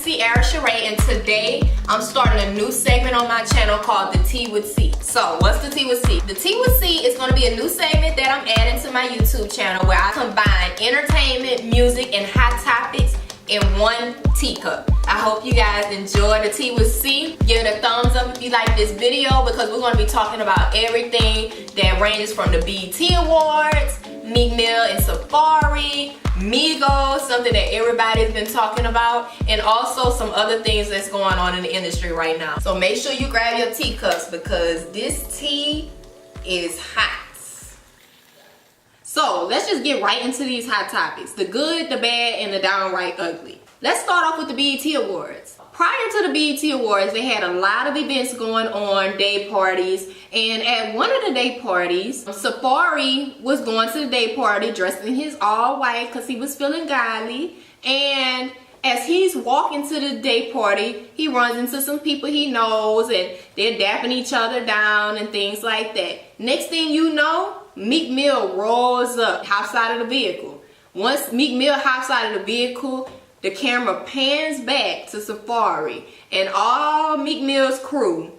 SierraSharae, and today I'm starting a new segment on my channel called The Tea with C. So what's The Tea with C? The Tea with C is going to be a new segment that I'm adding to my YouTube channel where I combine entertainment, music, and hot topics in one teacup. I hope you guys enjoy The Tea with C. Give it a thumbs up if you like this video because we're going to be talking about everything that ranges from the BET Awards, Meek Mill and Safari, Migos, something that everybody's been talking about, and also some other things that's going on in the industry right now. So make sure you grab your teacups because this tea is hot. So let's just get right into these hot topics. The good, the bad, and the downright ugly. Let's start off with the BET Awards. Prior to the BET Awards, they had a lot of events going on, day parties, and at one of the day parties, Safari was going to the day party dressed in his all white because he was feeling godly, and as he's walking to the day party, he runs into some people he knows and they're dapping each other down and things like that. Next thing you know, Meek Mill rolls up, hops out of the vehicle. Once Meek Mill hops out of the vehicle, the camera pans back to Safari and all Meek Mill's crew,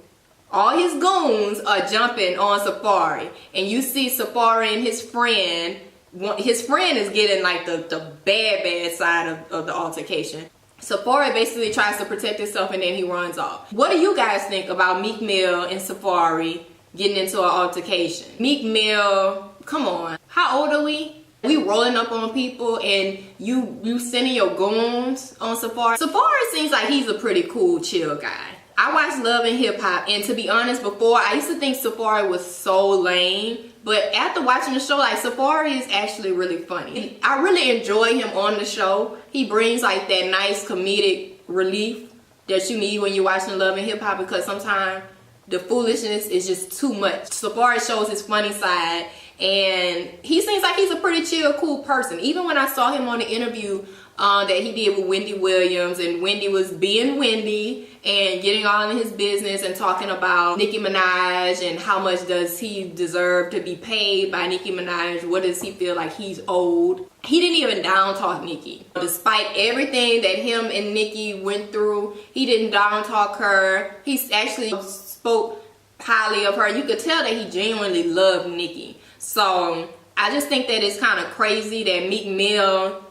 all his goons are jumping on Safari. And you see Safari and his friend is getting like the bad side of the altercation. Safari basically tries to protect himself and then he runs off. What do you guys think about Meek Mill and Safari getting into an altercation? Meek Mill, come on, how old are we? We rolling up on people and you sending your goons on Safari. Safari seems like he's a pretty cool, chill guy. I watch Love and Hip Hop, and to be honest, before I used to think Safari was so lame, but after watching the show, like, Safari is actually really funny. I really enjoy him on the show. He brings like that nice comedic relief that you need when you're watching Love and Hip Hop because sometimes the foolishness is just too much. Safari shows his funny side, and he seems like he's a pretty chill, cool person. Even when I saw him on the interview that he did with Wendy Williams, and Wendy was being Wendy and getting all in his business and talking about Nicki Minaj and how much does he deserve to be paid by Nicki Minaj. What does he feel like he's owed? He didn't even down talk Nicki. Despite everything that him and Nicki went through, he didn't down talk her. He actually spoke highly of her. You could tell that he genuinely loved Nicki. So I just think that it's kind of crazy that Meek Mill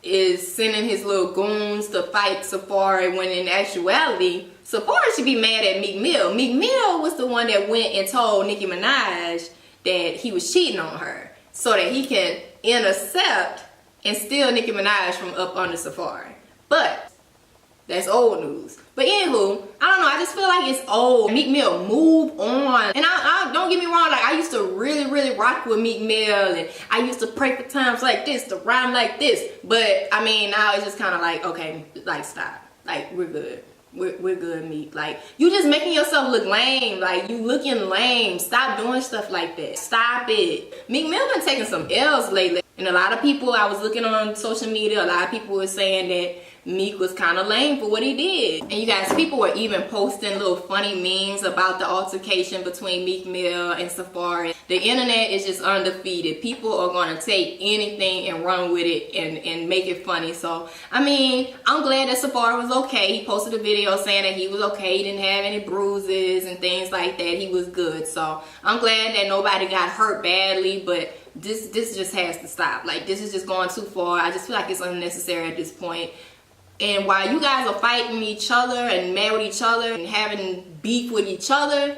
is sending his little goons to fight Safari when in actuality, Safari should be mad at Meek Mill. Meek Mill was the one that went and told Nicki Minaj that he was cheating on her so that he can intercept and steal Nicki Minaj from up under Safari. But that's old news. But anywho, I don't know, I just feel like it's old. Meek Mill, move on. And I don't get me wrong, like, I used to really rock with Meek Mill, and I used to pray for times like this, to rhyme like this. But I mean, now it's just kind of like, okay, like, stop. Like, we're good. We're good, Meek. Like, you just making yourself look lame. Like, you looking lame. Stop doing stuff like that. Stop it. Meek Mill been taking some L's lately. And a lot of people, I was looking on social media, a lot of people were saying that Meek was kind of lame for what he did. And you guys, people were even posting little funny memes about the altercation between Meek Mill and Safari. The internet is just undefeated. People are going to take anything and run with it and make it funny. So, I mean, I'm glad that Safari was okay. He posted a video saying that he was okay. He didn't have any bruises and things like that. He was good. So, I'm glad that nobody got hurt badly, but this just has to stop. Like, this is just going too far. I just feel like it's unnecessary at this point. And while you guys are fighting each other and mad with each other and having beef with each other,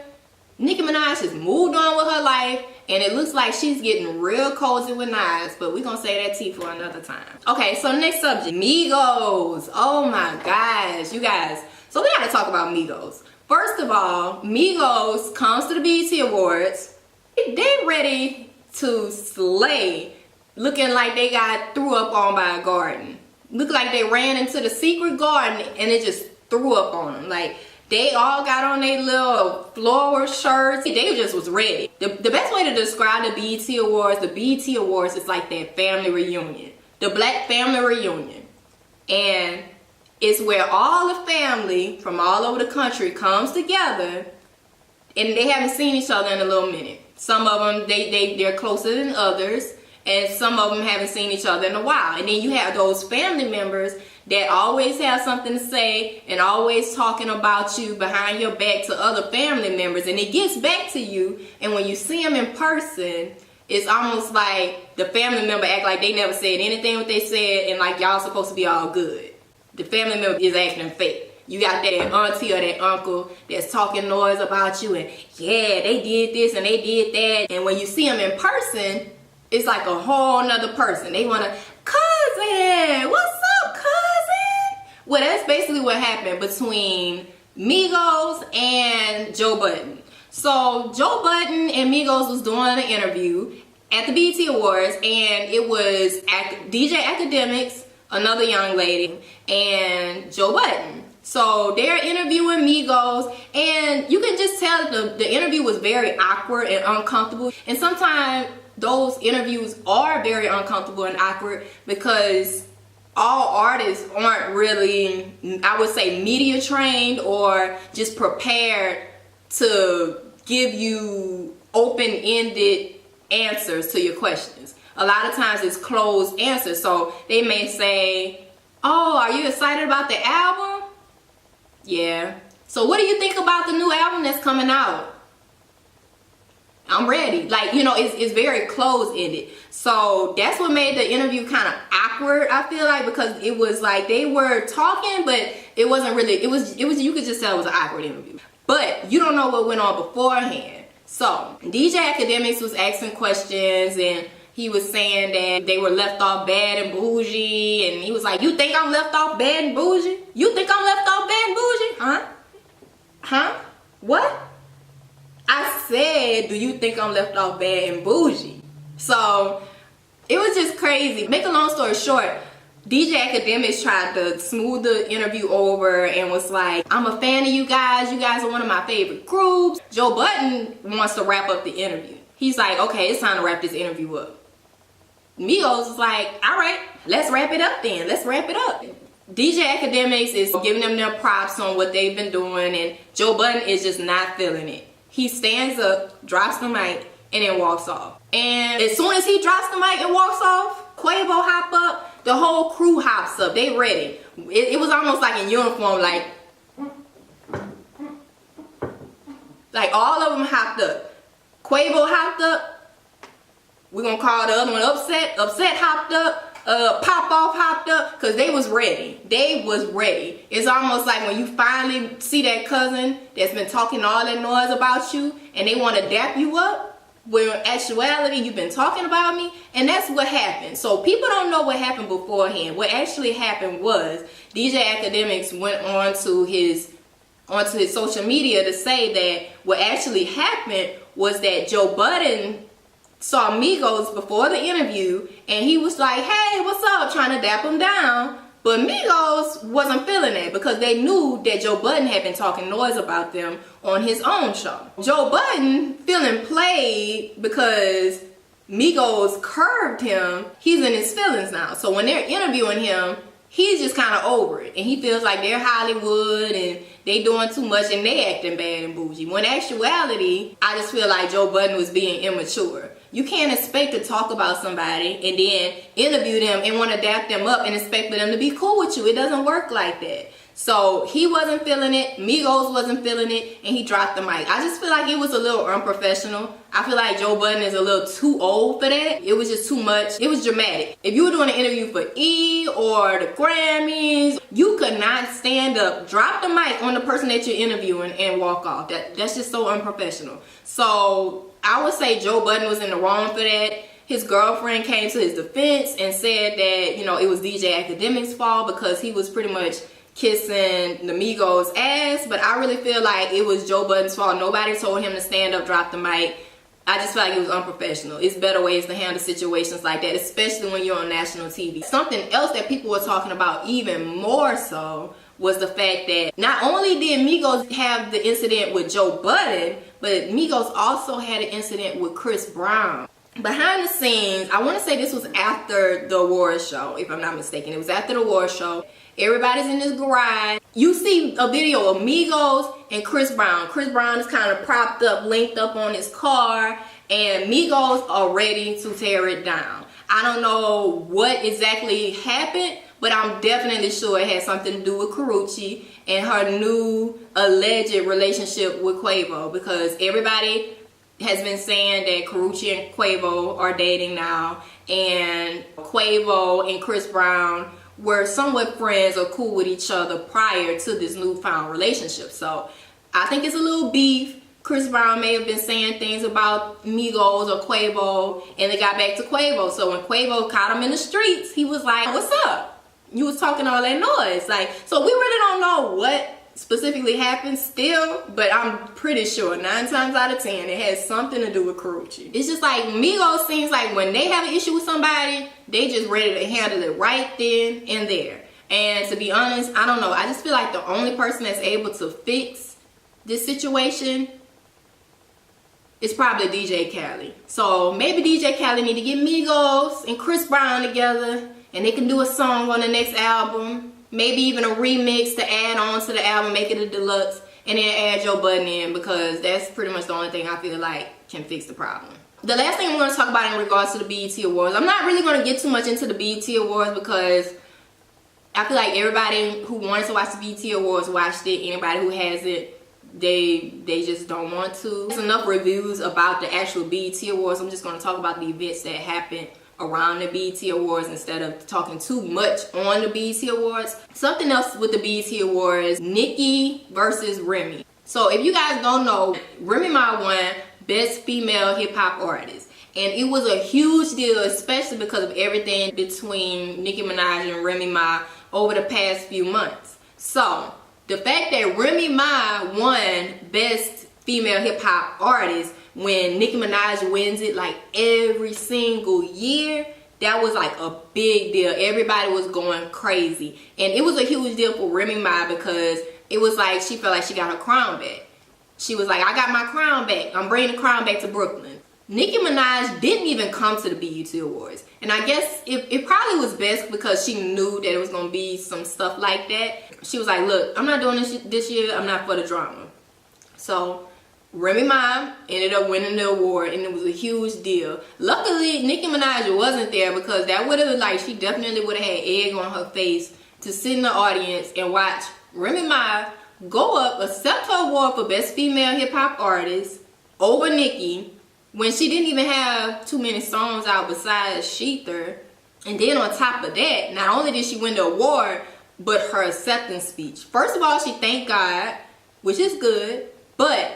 Nicki Minaj has moved on with her life, and it looks like she's getting real cozy with Nas, but we're gonna say that tea for another time. Okay, so next subject, Migos. Oh my gosh, you guys. So we gotta talk about Migos. First of all, Migos comes to the BET Awards. They ready to slay, looking like they got threw up on by a garden. Look like they ran into the secret garden and it just threw up on them. Like, they all got on their little floral shirts. They just was ready. The best way to describe the BET Awards is like that family reunion. The black family reunion. And it's where all the family from all over the country comes together and they haven't seen each other in a little minute. Some of them, they're closer than others. And some of them haven't seen each other in a while. And then you have those family members that always have something to say and always talking about you behind your back to other family members, and it gets back to you, and when you see them in person, it's almost like the family member act like they never said anything what they said, and like y'all supposed to be all good. The family member is acting fake. You got that auntie or that uncle that's talking noise about you, and yeah, they did this and they did that, and when you see them in person, it's like a whole nother person. They want to, cousin, what's up, cousin? Well, that's basically what happened between Migos and Joe Budden. So Joe Budden and Migos was doing an interview at the BET Awards, and it was DJ Academics, another young lady, and Joe Budden. So they're interviewing Migos, and you can just tell the interview was very awkward and uncomfortable. And sometimes those interviews are very uncomfortable and awkward because all artists aren't really, I would say, media trained or just prepared to give you open-ended answers to your questions. A lot of times it's closed answers. So they may say, oh, are you excited about the album? Yeah. So what do you think about the new album that's coming out? I'm ready. Like, you know, it's very closed-ended. So that's what made the interview kind of awkward, I feel like, because it was like they were talking, but it wasn't really, it was you could just tell it was an awkward interview. But you don't know what went on beforehand. So DJ Academics was asking questions, and he was saying that they were left off bad and bougie, and he was like, you think I'm left off bad and bougie? You think I'm left off bad and bougie? Huh? Huh? What? I said, do you think I'm left off bad and bougie? So it was just crazy. Make a long story short, DJ Academics tried to smooth the interview over and was like, I'm a fan of you guys. You guys are one of my favorite groups. Joe Budden wants to wrap up the interview. He's like, okay, it's time to wrap this interview up. Migos is like, all right, let's wrap it up then. Let's wrap it up. DJ Academics is giving them their props on what they've been doing, and Joe Budden is just not feeling it. He stands up, drops the mic, and then walks off. And as soon as he drops the mic and walks off, Quavo hop up, the whole crew hops up. They ready. It was almost like in uniform, like all of them hopped up. Quavo hopped up. We're gonna call the other one Upset. Upset hopped up. Pop Off hopped up, because they was ready. They was ready. It's almost like when you finally see that cousin that's been talking all that noise about you and they want to dap you up, when in actuality you've been talking about me. And that's what happened. So people don't know what happened beforehand. What actually happened was DJ Academics went onto his social media to say that what actually happened was that Joe Budden saw Migos before the interview, and he was like, hey, what's up, trying to dap him down. But Migos wasn't feeling it because they knew that Joe Budden had been talking noise about them on his own show. Joe Budden feeling played because Migos curved him. He's in his feelings now. So when they're interviewing him, he's just kind of over it, and he feels like they're Hollywood and they doing too much and they acting bad and bougie. When in actuality, I just feel like Joe Budden was being immature. You can't expect to talk about somebody and then interview them and want to dap them up and expect for them to be cool with you. It doesn't work like that. So he wasn't feeling it, Migos wasn't feeling it, and he dropped the mic. I just feel like it was a little unprofessional. I feel like Joe Budden is a little too old for that. It was just too much. It was dramatic. If you were doing an interview for E! Or the Grammys, you could not stand up, drop the mic on the person that you're interviewing, and walk off. That's just so unprofessional. So I would say Joe Budden was in the wrong for that. His girlfriend came to his defense and said that, you know, it was DJ Academics' fault because he was pretty much kissing the Migos ass. But I really feel like it was Joe Budden's fault. Nobody told him to stand up, drop the mic. I just feel like it was unprofessional. It's better ways to handle situations like that, especially when you're on national TV. Something else that people were talking about even more so was the fact that not only did Migos have the incident with Joe Budden, but Migos also had an incident with Chris Brown. Behind the scenes, I want to say this was after the awards show, if I'm not mistaken. It was after the awards show. Everybody's in this garage. You see a video of Migos and Chris Brown. Chris Brown is kind of propped up, linked up on his car, and Migos are ready to tear it down. I don't know what exactly happened, but I'm definitely sure it had something to do with Karrueche and her new alleged relationship with Quavo, because everybody has been saying that Karrueche and Quavo are dating now, and Quavo and Chris Brown were somewhat friends or cool with each other prior to this newfound relationship. So I think it's a little beef. Chris Brown may have been saying things about Migos or Quavo, and they got back to Quavo. So when Quavo caught him in the streets, he was like, "What's up? You was talking all that noise." Like, so we really don't know what specifically happened still, but I'm pretty sure 9 times out of 10 it has something to do with Karrueche. It's just like Migos seems like when they have an issue with somebody, they just ready to handle it right then and there. And to be honest, I don't know. I just feel like the only person that's able to fix this situation is probably DJ Kylie. So maybe DJ Kylie need to get Migos and Chris Brown together, and they can do a song on the next album. Maybe even a remix to add on to the album, make it a deluxe, and then add Joe Budden in, because that's pretty much the only thing I feel like can fix the problem. The last thing I'm going to talk about in regards to the BET Awards, I'm not really going to get too much into the BET Awards because I feel like everybody who wanted to watch the BET Awards watched it. Anybody who hasn't, they just don't want to. There's enough reviews about the actual BET Awards. I'm just going to talk about the events that happened around the BET Awards instead of talking too much on the BET Awards. Something else with the BET Awards, Nicki versus Remy. So if you guys don't know, Remy Ma won Best Female Hip Hop Artist. And it was a huge deal, especially because of everything between Nicki Minaj and Remy Ma over the past few months. So the fact that Remy Ma won Best Female Hip Hop Artist when Nicki Minaj wins it like every single year, that was like a big deal. Everybody was going crazy. And it was a huge deal for Remy Ma because it was like she felt like she got her crown back. She was like, I got my crown back. I'm bringing the crown back to Brooklyn. Nicki Minaj didn't even come to the BET Awards. And I guess it probably was best because she knew that it was going to be some stuff like that. She was like, look, I'm not doing this year. I'm not for the drama. So Remy Ma ended up winning the award, and it was a huge deal. Luckily, Nicki Minaj wasn't there because that would have, like, she definitely would have had egg on her face to sit in the audience and watch Remy Ma go up, accept her award for Best Female Hip Hop Artist over Nicki when she didn't even have too many songs out besides Sheether. And then on top of that, not only did she win the award, but her acceptance speech. First of all, she thanked God, which is good, but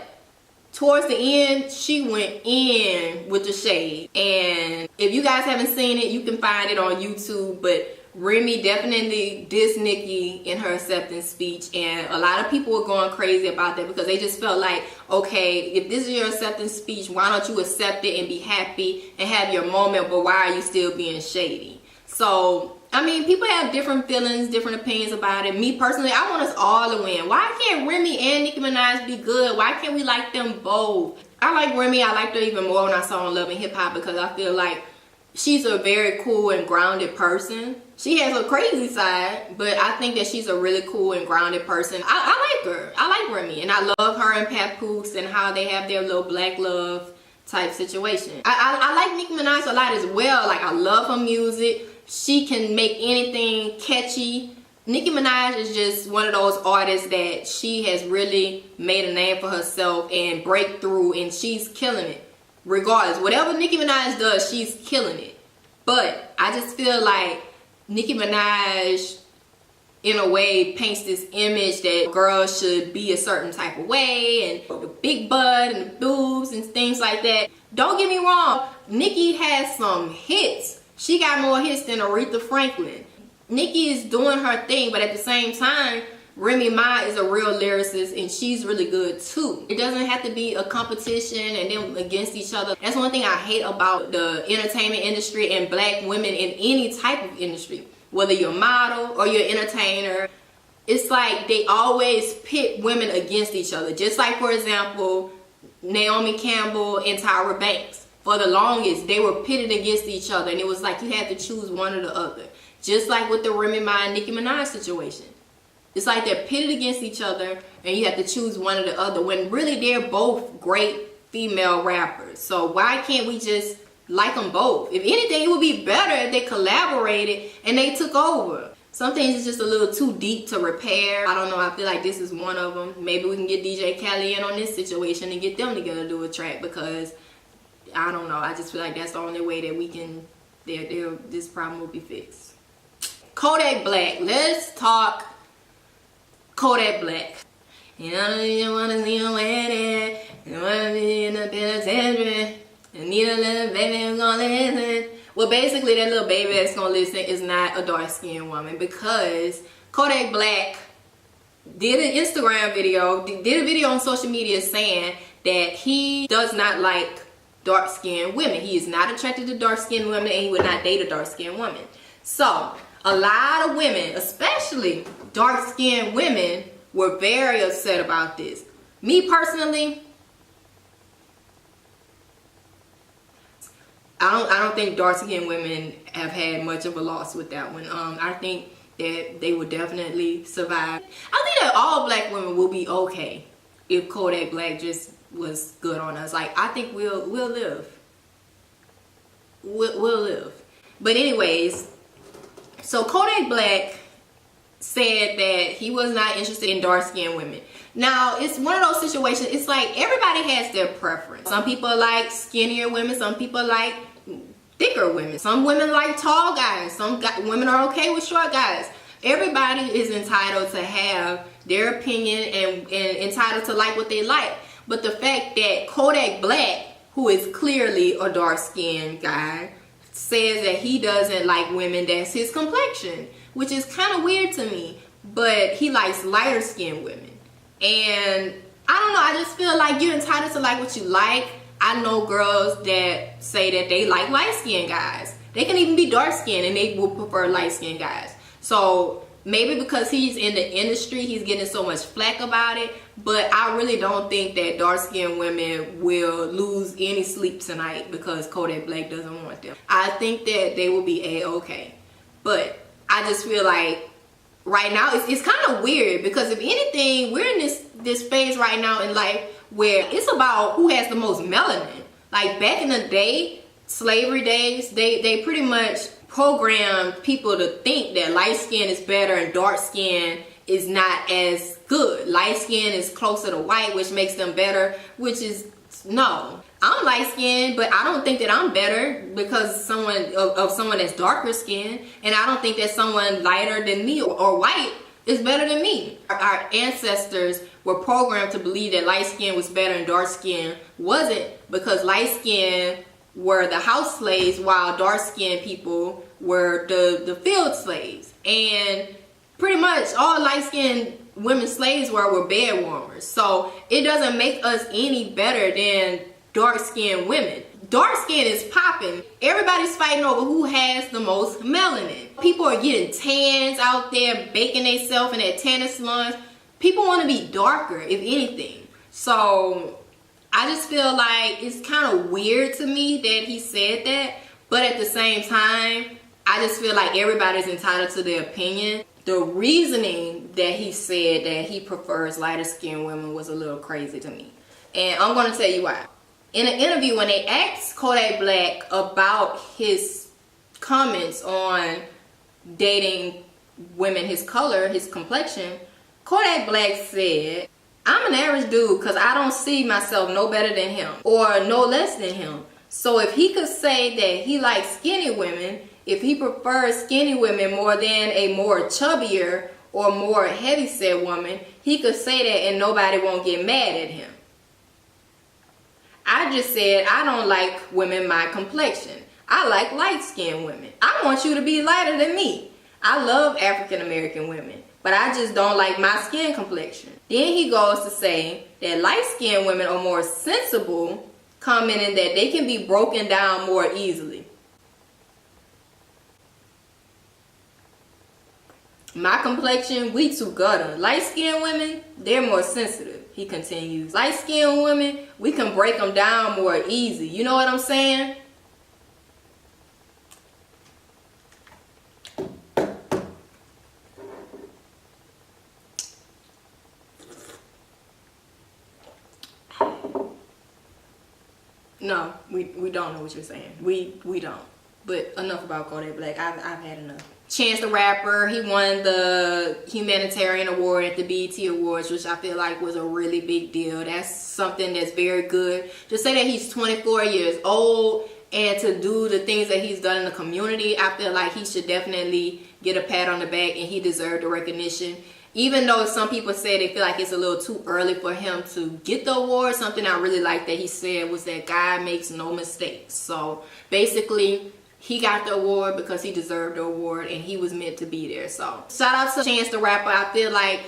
towards the end, she went in with the shade. And if you guys haven't seen it, you can find it on YouTube. But Remy definitely dissed Nicki in her acceptance speech. And a lot of people were going crazy about that because they just felt like, okay, if this is your acceptance speech, why don't you accept it and be happy and have your moment, but why are you still being shady? So, I mean, people have different feelings, different opinions about it. Me personally, I want us all to win. Why can't Remy and Nicki Minaj be good? Why can't we like them both? I like Remy. I liked her even more when I saw her Love and Hip Hop because I feel like she's a very cool and grounded person. She has a crazy side, but I think that she's a really cool and grounded person. I like her. I like Remy, and I love her and Papoose and how they have their little black love type situation. I like Nicki Minaj a lot as well. Like, I love her music. She can make anything catchy. Nicki Minaj is just one of those artists that she has really made a name for herself and break through, and she's killing it. Regardless, whatever Nicki Minaj does, she's killing it. But I just feel like Nicki Minaj, in a way, paints this image that girls should be a certain type of way, and the big butt and the boobs and things like that. Don't get me wrong, Nicki has some hits. She got more hits than Aretha Franklin. Nicki is doing her thing, but at the same time, Remy Ma is a real lyricist and she's really good too. It doesn't have to be a competition and them against each other. That's one thing I hate about the entertainment industry and black women in any type of industry. Whether you're a model or you're an entertainer, it's like they always pit women against each other. Just like, for example, Naomi Campbell and Tyra Banks. For the longest, they were pitted against each other, and it was like you had to choose one or the other. Just like with the Remy Ma and Nicki Minaj situation. It's like they're pitted against each other, and you have to choose one or the other, when really they're both great female rappers. So why can't we just like them both? If anything, it would be better if they collaborated and they took over. Some things is just a little too deep to repair. I don't know, I feel like this is one of them. Maybe we can get DJ Kylie in on this situation and get them together to do a track, because I don't know, I just feel like that's the only way that we can, this problem will be fixed. Kodak Black, let's talk Kodak Black. You know, you wanna see him wear it, you wanna be in the penitentiary, you need a little baby who's gonna listen. Well, basically, that little baby that's gonna listen is not a dark-skinned woman, because Kodak Black did an Instagram video, did a video on social media saying that he does not like dark-skinned women. He is not attracted to dark-skinned women, and he would not date a dark-skinned woman. So, a lot of women, especially dark-skinned women, were very upset about this. Me personally, I don't think dark-skinned women have had much of a loss with that one. I think that they would definitely survive. I think that all black women will be okay if Kodak Black just was good on us. Like, I think we'll live. We'll live. But anyways, so Kodak Black said that he was not interested in dark-skinned women. Now, it's one of those situations, it's like everybody has their preference. Some people like skinnier women, some people like thicker women. Some women like tall guys, women are okay with short guys. Everybody is entitled to have their opinion and entitled to like what they like. But the fact that Kodak Black, who is clearly a dark-skinned guy, says that he doesn't like women that's his complexion, which is kind of weird to me, but he likes lighter skinned women. And I don't know, I just feel like you're entitled to like what you like. I know girls that say that they like light skinned guys. They can even be dark skinned and they will prefer light skinned guys. So maybe because he's in the industry, he's getting so much flack about it, but I really don't think that dark skinned women will lose any sleep tonight because Kodak Black doesn't want them. I think that they will be a-okay. But I just feel like right now it's kind of weird, because if anything, we're in this phase right now in life where it's about who has the most melanin. Like back in the day, slavery days, they pretty much programmed people to think that light skin is better and dark skin is not as good. Light skin is closer to white, which makes them better, which is no. I'm light skinned, but I don't think that I'm better because someone that's darker skinned, and I don't think that someone lighter than me or white is better than me. Our ancestors were programmed to believe that light skin was better and dark skin wasn't, because light skin were the house slaves while dark skinned people were the field slaves. And pretty much all light skinned women slaves were bed warmers. So it doesn't make us any better than dark skinned women. Dark skin is popping. Everybody's fighting over who has the most melanin. People are getting tans out there, baking themselves in their tanning salons. People want to be darker, if anything. So I just feel like it's kind of weird to me that he said that, but at the same time, I just feel like everybody's entitled to their opinion. The reasoning that he said that he prefers lighter skinned women was a little crazy to me. And I'm going to tell you why. In an interview, when they asked Kodak Black about his comments on dating women his color, his complexion, Kodak Black said, "I'm an average dude because I don't see myself no better than him or no less than him. So if he could say that he likes skinny women, if he prefers skinny women more than a more chubbier or more heavyset woman, he could say that and nobody won't get mad at him. I just said I don't like women my complexion. I like light-skinned women. I want you to be lighter than me. I love African American women, but I just don't like my skin complexion." Then he goes to say that light-skinned women are more sensible, commenting that they can be broken down more easily. "My complexion, we too gutter. Light-skinned women, they're more sensitive," he continues. "Light-skinned women, we can break them down more easy." You know what I'm saying? No, we don't know what you're saying. We don't. But enough about Kodak Black. I've had enough. Chance the Rapper, he won the humanitarian award at the BET Awards, which I feel like was a really big deal. That's something that's very good. To say that he's 24 years old and to do the things that he's done in the community, I feel like he should definitely get a pat on the back, and he deserved the recognition. Even though some people say they feel like it's a little too early for him to get the award, something I really like that he said was that God makes no mistakes. So basically, he got the award because he deserved the award and he was meant to be there. So shout out to Chance the Rapper. I feel like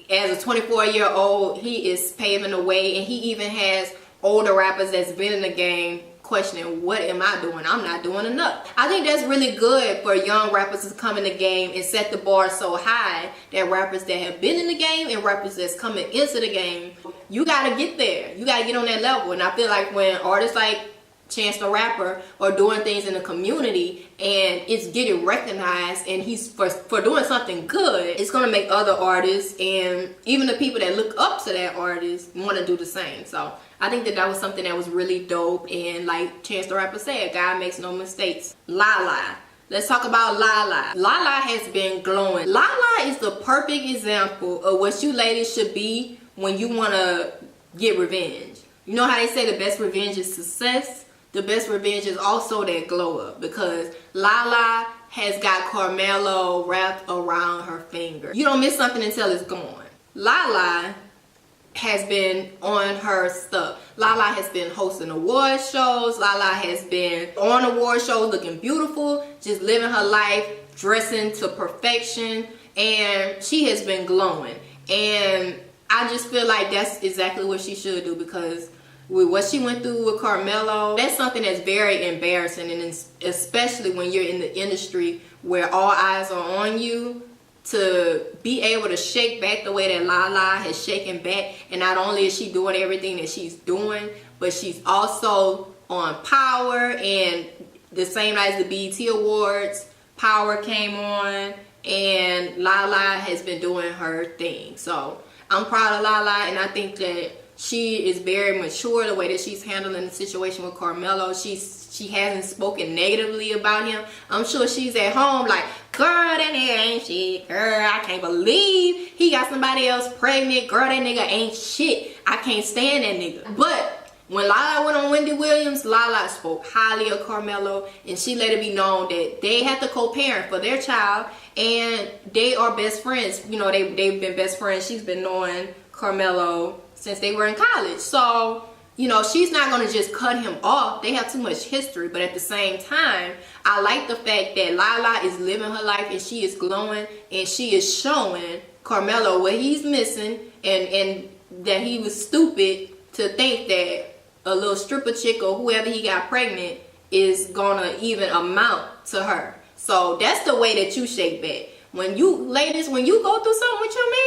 as a 24-year-old, he is paving the way, and he even has older rappers that's been in the game questioning, what am I doing? I'm not doing enough. I think that's really good for young rappers to come in the game and set the bar so high that rappers that have been in the game and rappers that's coming into the game, you gotta get there. You gotta get on that level. And I feel like when artists like Chance the Rapper are doing things in the community and it's getting recognized, and he's for doing something good, it's gonna make other artists and even the people that look up to that artist want to do the same. So I think that was something that was really dope, and like Chance the Rapper said, God makes no mistakes. Lala. Let's talk about Lala. Lala has been glowing. Lala is the perfect example of what you ladies should be when you want to get revenge. You know how they say the best revenge is success? The best revenge is also that glow up, because Lala has got Carmelo wrapped around her finger. You don't miss something until it's gone. Lala has been on her stuff. Lala has been hosting award shows. Lala has been on award shows looking beautiful, just living her life, dressing to perfection, and she has been glowing. And I just feel like that's exactly what she should do, because with what she went through with Carmelo, that's something that's very embarrassing, and especially when you're in the industry where all eyes are on you, to be able to shake back the way that Lala has shaken back. And not only is she doing everything that she's doing, but she's also on Power, and the same night as the BET Awards, Power came on, and Lala has been doing her thing. So I'm proud of Lala, and I think that she is very mature the way that she's handling the situation with Carmelo. She hasn't spoken negatively about him. I'm sure she's at home like, girl, that nigga ain't shit. Girl, I can't believe he got somebody else pregnant. Girl, that nigga ain't shit. I can't stand that nigga. But when Lala went on Wendy Williams, Lala spoke highly of Carmelo, and she let it be known that they have to co-parent for their child, and they are best friends. You know, they've been best friends. She's been knowing Carmelo since they were in college. So, you know, she's not going to just cut him off. They have too much history. But at the same time, I like the fact that Lala is living her life, and she is glowing, and she is showing Carmelo what he's missing, and that he was stupid to think that a little stripper chick or whoever he got pregnant is going to even amount to her. So that's the way that you shake back. When you, ladies, when you go through something with your man,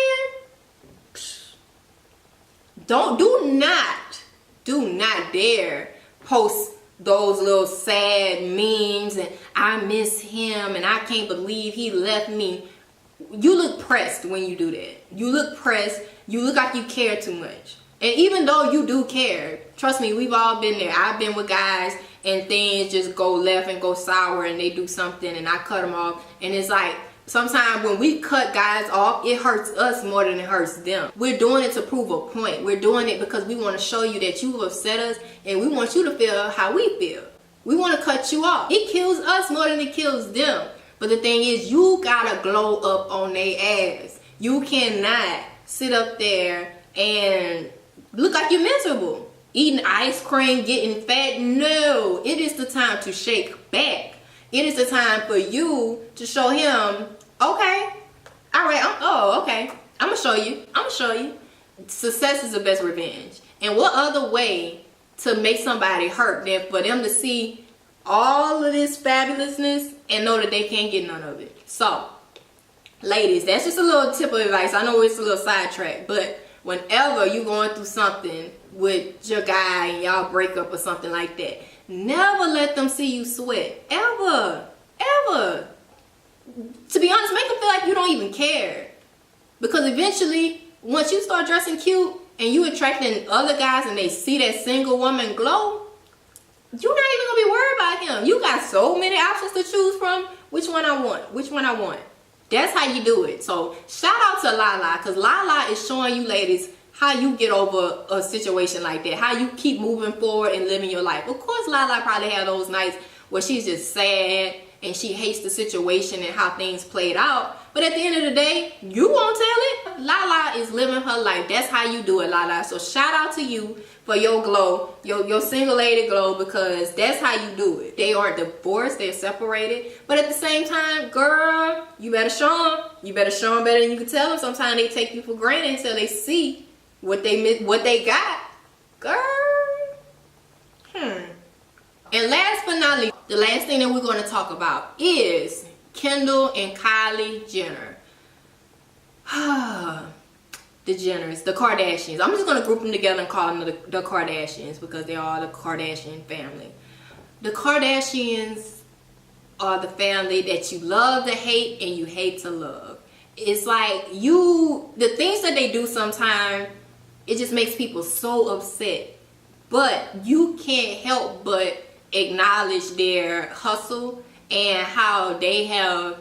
do not dare post those little sad memes and I miss him and I can't believe he left me. You look pressed when you do that. You look pressed. You look like you care too much. And even though you do care, trust me, we've all been there. I've been with guys and things just go left and go sour, and they do something and I cut them off, and it's like, sometimes when we cut guys off, it hurts us more than it hurts them. We're doing it to prove a point. We're doing it because we want to show you that you've upset us, and we want you to feel how we feel. We want to cut you off. It kills us more than it kills them. But the thing is, you gotta glow up on their ass. You cannot sit up there and look like you're miserable, eating ice cream, getting fat. No, it is the time to shake back. It is the time for you to show him, okay, all right, okay, I'm gonna show you. Success is the best revenge. And what other way to make somebody hurt than for them to see all of this fabulousness and know that they can't get none of it. So, ladies, that's just a little tip of advice. I know it's a little sidetrack, but whenever you're going through something with your guy and y'all break up or something like that, never let them see you sweat. Ever. To be honest, make them feel like you don't even care. Because eventually, once you start dressing cute and you attracting other guys and they see that single woman glow, you're not even gonna be worried about him. You got so many options to choose from. Which one I want? Which one I want? That's how you do it. So shout out to Lala, because Lala is showing you ladies how you get over a situation like that, how you keep moving forward and living your life. Of course, Lala probably had those nights where she's just sad and she hates the situation and how things played out. But at the end of the day, you won't tell it. Lala is living her life. That's how you do it, Lala. So shout out to you for your glow, your single lady glow, because that's how you do it. They are divorced, they're separated, but at the same time, girl, you better show them. You better show them better than you can tell them. Sometimes they take you for granted until they see what they got, girl. And last but not least, the last thing that we're going to talk about is Kendall and Kylie Jenner. The Jenners, the Kardashians. I'm just going to group them together and call them the Kardashians because they are the Kardashian family. The Kardashians are the family that you love to hate and you hate to love. It's like the things that they do sometimes, it just makes people so upset. But you can't help but acknowledge their hustle and how they have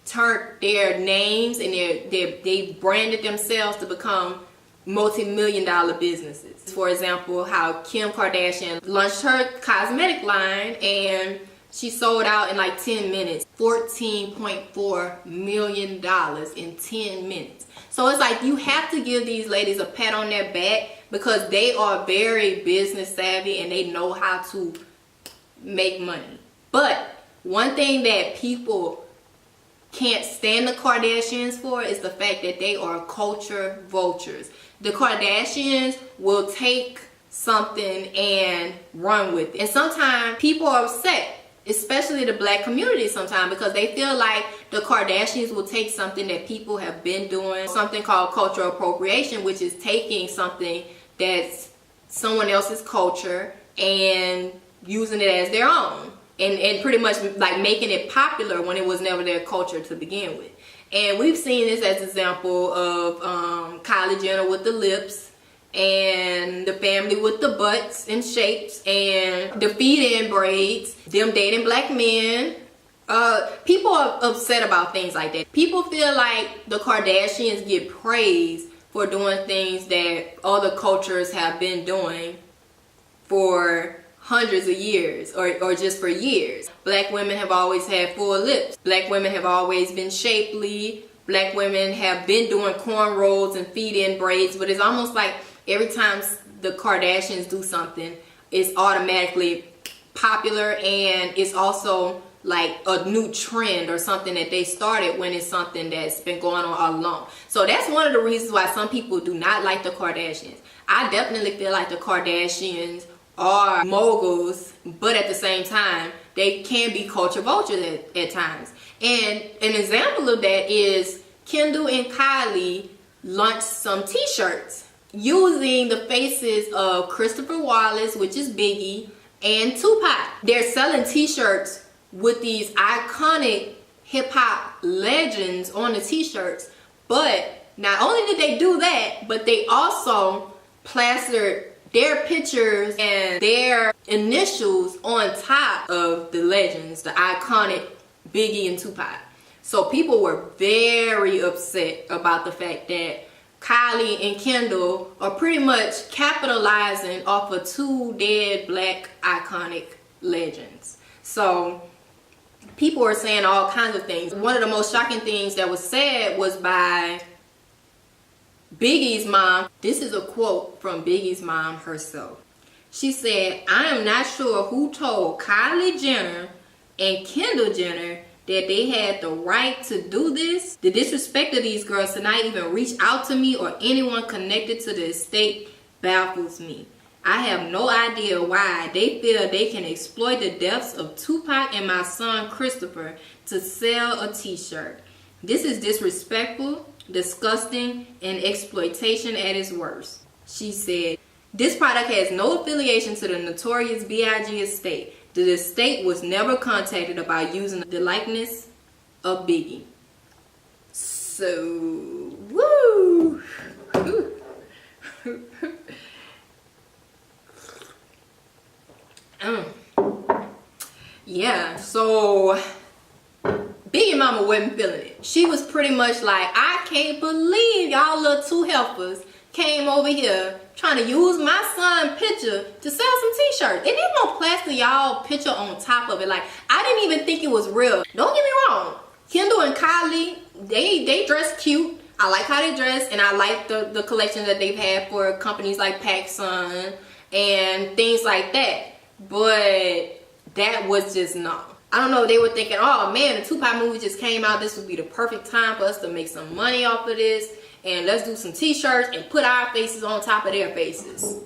turned their names and they branded themselves to become multi-million-dollar businesses. For example, how Kim Kardashian launched her cosmetic line and she sold out in like 10 minutes. $14.4 million in 10 minutes. So it's like you have to give these ladies a pat on their back because they are very business savvy and they know how to make money. But one thing that people can't stand the Kardashians for is the fact that they are culture vultures. The Kardashians will take something and run with it. And sometimes people are upset, especially the black community sometimes, because they feel like the Kardashians will take something that people have been doing, something called cultural appropriation, which is taking something that's someone else's culture and using it as their own. And pretty much like making it popular when it was never their culture to begin with. And we've seen this as an example of Kylie Jenner with the lips and the family with the butts and shapes and the feed-in braids, them dating black men. People are upset about things like that. People feel like the Kardashians get praised for doing things that other cultures have been doing for hundreds of years or just for years. Black women have always had full lips. Black women have always been shapely. Black women have been doing cornrows and feed-in braids, but it's almost like every time the Kardashians do something, it's automatically popular, and it's also like a new trend or something that they started when it's something that's been going on all along. So that's one of the reasons why some people do not like the Kardashians. I definitely feel like the Kardashians are moguls, but at the same time they can be culture vultures at times. And an example of that is Kendall and Kylie launched some t-shirts using the faces of Christopher Wallace, which is Biggie, and Tupac. They're selling t-shirts with these iconic hip-hop legends on the t-shirts, but not only did they do that, but they also plastered their pictures and their initials on top of the legends, the iconic Biggie and Tupac. So people were very upset about the fact that Kylie and Kendall are pretty much capitalizing off of two dead black iconic legends. So people were saying all kinds of things. One of the most shocking things that was said was by Biggie's mom. This is a quote from Biggie's mom herself. She said, "I am not sure who told Kylie Jenner and Kendall Jenner that they had the right to do this. The disrespect of these girls to not even reach out to me or anyone connected to the estate baffles me. I have no idea why they feel they can exploit the deaths of Tupac and my son Christopher to sell a t-shirt. This is disrespectful, disgusting, and exploitation at its worst." She said, "This product has no affiliation to the notorious B.I.G. estate. The estate was never contacted about using the likeness of Biggie." So, woo! Yeah, so Biggie mama wasn't feeling it. She was pretty much like, I can't believe y'all little two helpers came over here trying to use my son's picture to sell some t-shirts. And there's no plaster y'all picture on top of it. Like, I didn't even think it was real. Don't get me wrong. Kendall and Kylie, they dress cute. I like how they dress, and I like the collection that they've had for companies like PacSun and things like that. But that was just no. I don't know, they were thinking, oh man, the Tupac movie just came out. This would be the perfect time for us to make some money off of this. And let's do some t-shirts and put our faces on top of their faces.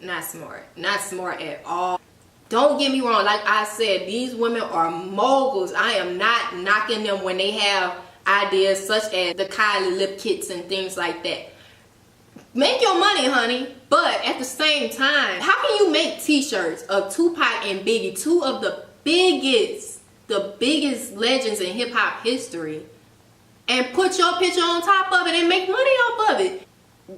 Not smart. Not smart at all. Don't get me wrong. Like I said, these women are moguls. I am not knocking them when they have ideas such as the Kylie lip kits and things like that. Make your money, honey. But at the same time, how can you make t-shirts of Tupac and Biggie, two of the biggest legends in hip-hop history, and put your picture on top of it and make money off of it,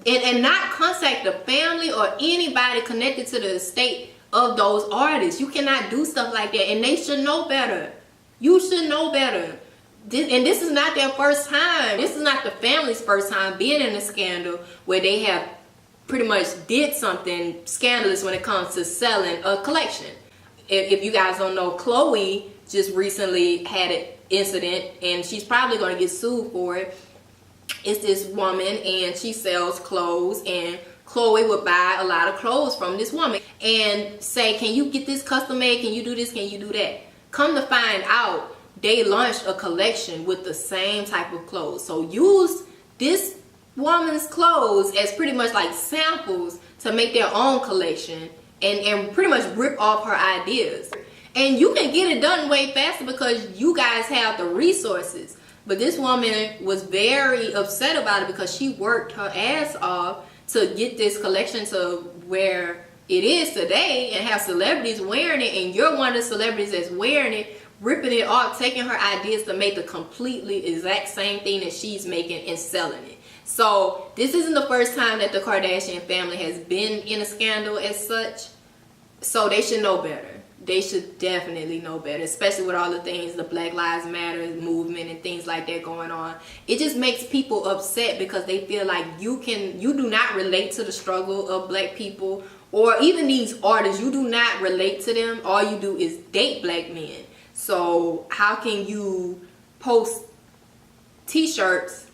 and not contact the family or anybody connected to the estate of those artists? You cannot do stuff like that, and they should know better. You should know better. And this is not their first time. This is not the family's first time being in a scandal where they have pretty much did something scandalous when it comes to selling a collection. If you guys don't know, Chloe just recently had an incident, and she's probably going to get sued for it. It's this woman, and she sells clothes, and Chloe would buy a lot of clothes from this woman and say, can you get this custom made? Can you do this? Can you do that? Come to find out, they launched a collection with the same type of clothes. So use this woman's clothes as pretty much like samples to make their own collection and pretty much rip off her ideas. And you can get it done way faster because you guys have the resources. But this woman was very upset about it because she worked her ass off to get this collection to where it is today and have celebrities wearing it, and you're one of the celebrities that's wearing it, ripping it off, taking her ideas to make the completely exact same thing that she's making and selling it. So this isn't the first time that the Kardashian family has been in a scandal as such. So they should know better. They should definitely know better, especially with all the things, the Black Lives Matter movement and things like that going on. It just makes people upset because they feel like you do not relate to the struggle of black people, or even these artists. You do not relate to them. All you do is date black men. So how can you post t-shirts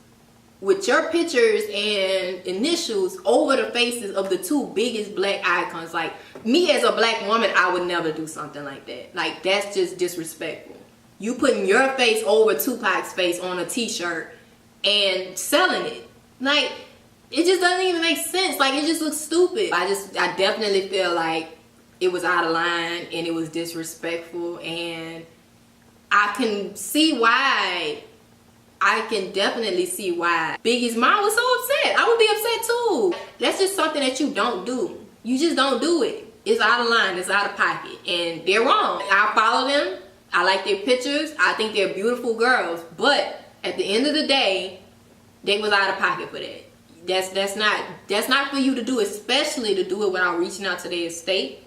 with your pictures and initials over the faces of the two biggest black icons? Like, me as a black woman, I would never do something like that. Like, that's just disrespectful. You putting your face over Tupac's face on a t-shirt and selling it. Like, it just doesn't even make sense. Like, it just looks stupid. I definitely feel like it was out of line and it was disrespectful, and I can see why. I can definitely see why Biggie's mom was so upset. I would be upset too. That's just something that you don't do. You just don't do it. It's out of line. It's out of pocket. And they're wrong. I follow them. I like their pictures. I think they're beautiful girls. But at the end of the day, they was out of pocket for that. That's not for you to do, especially to do it without reaching out to their estate.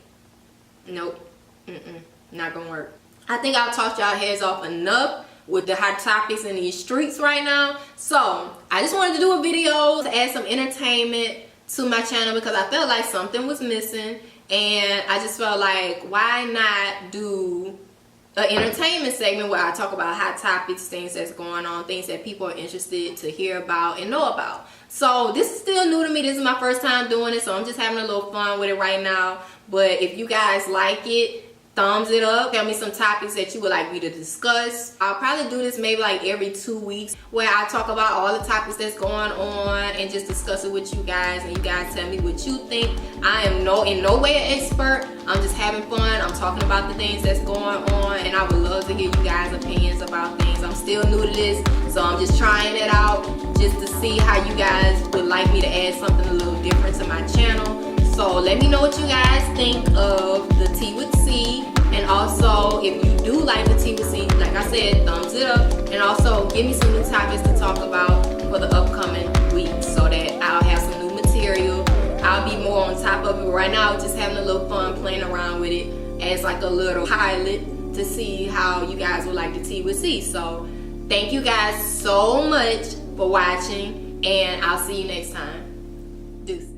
Nope. Not gonna work. I think I've talked y'all heads off enough with the hot topics in these streets right now. So I just wanted to do a video to add some entertainment to my channel because I felt like something was missing, and I just felt like, why not do an entertainment segment where I talk about hot topics, things that's going on, things that people are interested to hear about and know about. So this is still new to me. This is my first time doing it, so I'm just having a little fun with it right now. But if you guys like it, thumbs it up. Tell me some topics that you would like me to discuss. I'll probably do this maybe like every 2 weeks where I talk about all the topics that's going on and just discuss it with you guys, and you guys tell me what you think. I am in no way an expert. I'm just having fun. I'm talking about the things that's going on, and I would love to hear you guys' opinions about things. I'm still new to this, so I'm just trying it out just to see how you guys would like me to add something a little different to my channel. So let me know what you guys think of the Tea with C. And also, if you do like the Tea with C, like I said, thumbs it up. And also, give me some new topics to talk about for the upcoming week so that I'll have some new material on top of it. Right now, we're just having a little fun playing around with it as like a little pilot to see how you guys would like the tea with C. So thank you guys so much for watching, and I'll see you next time. Deuces.